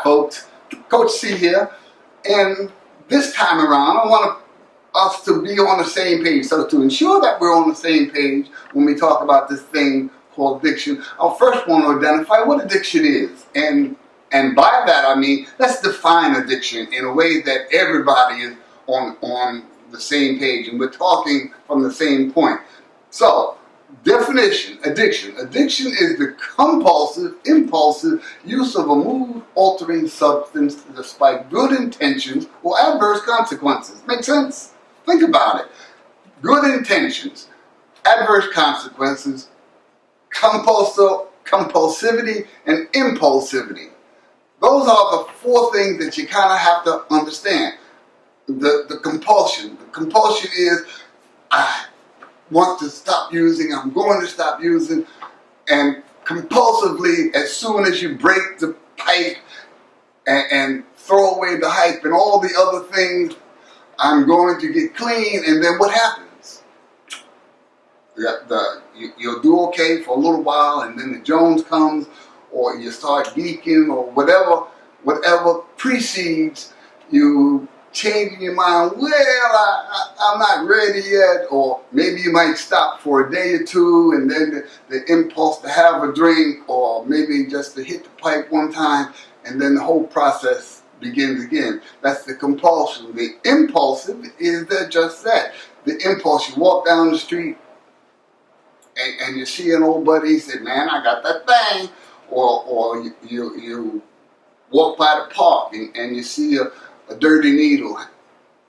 folks, Coach C here, and this time around I want us to be on the same page. So to ensure that we're on the same page when we talk about this thing called addiction, I first want to identify what addiction is, and by that I mean let's define addiction in a way that everybody is on the same page and we're talking from the same point. So, definition, addiction. Addiction is the compulsive, impulsive use of a mood-altering substance despite good intentions or adverse consequences. Make sense? Think about it. Good intentions, adverse consequences, compulsivity, and impulsivity. Those are the four things that you kind of have to understand. The compulsion. The compulsion is, I want to stop using, I'm going to stop using, and compulsively, as soon as you break the pipe and throw away the hype and all the other things, I'm going to get clean, and then what happens? You'll do okay for a little while, and then the Jones comes, or you start geeking, or whatever precedes you changing your mind. Well, I'm not ready yet, or maybe you might stop for a day or two, and then the impulse to have a drink, or maybe just to hit the pipe one time, and then the whole process begins again. That's the compulsion. The impulsive is just that. The impulse, you walk down the street, and you see an old buddy, say, man, I got that thing, or you walk by the park, and you see a dirty needle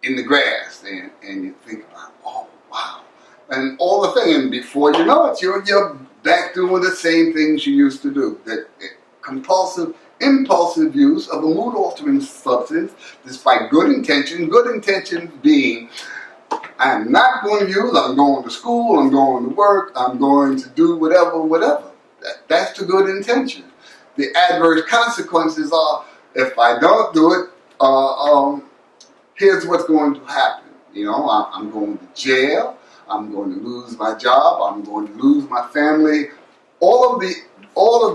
in the grass, and you think about, oh wow, and all the thing, and before you know it, you're back doing the same things you used to do. That compulsive, impulsive use of a mood-altering substance, despite good intentions. Good intentions being, I'm not going to use. I'm going to school. I'm going to work. I'm going to do whatever. That's the good intention. The adverse consequences are, if I don't do it, here's what's going to happen. You know, I'm going to jail. I'm going to lose my job. I'm going to lose my family. All of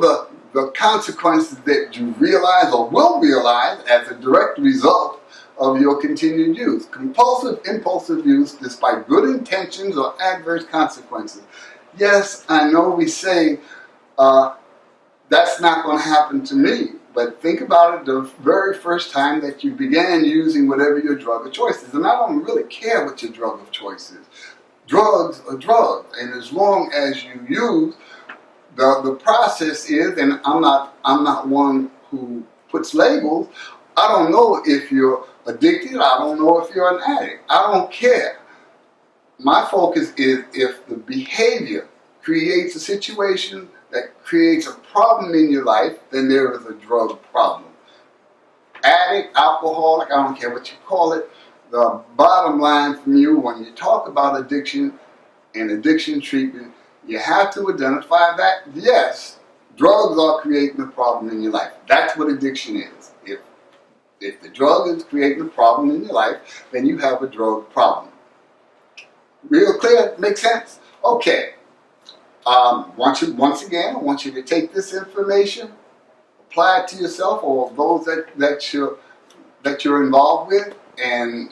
the consequences that you realize or will realize as a direct result of your continued use. Compulsive, impulsive use despite good intentions or adverse consequences. Yes, I know we say that's not going to happen to me. But think about it, the very first time that you began using whatever your drug of choice is. And I don't really care what your drug of choice is. Drugs are drugs. And as long as you use, the process is, and I'm not one who puts labels, I don't know if you're addicted, I don't know if you're an addict. I don't care. My focus is if the behavior creates a situation that creates a problem in your life, then there is a drug problem. Addict, alcoholic, I don't care what you call it. The bottom line from you, when you talk about addiction and addiction treatment, you have to identify that, yes, drugs are creating a problem in your life. That's what addiction is. If the drug is creating a problem in your life, then you have a drug problem. Real clear? Make sense? Okay. Once again, I want you to take this information, apply it to yourself or those that you're involved with, and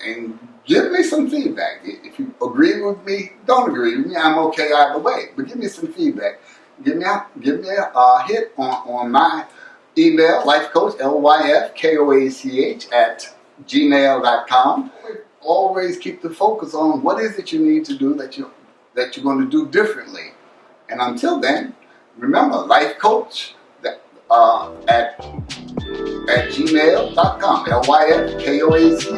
give me some feedback. If you agree with me, don't agree with me, I'm okay either way. But give me some feedback. Give me a hit on my email, lifecoach, LYFKOACH @gmail.com. Always keep the focus on what is it you need to do that you're going to do differently. And until then, remember, lifecoach at gmail.com, LYFKOACH.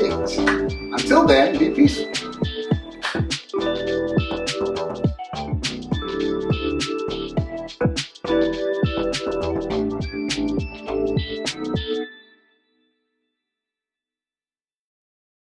Until then, be peaceful.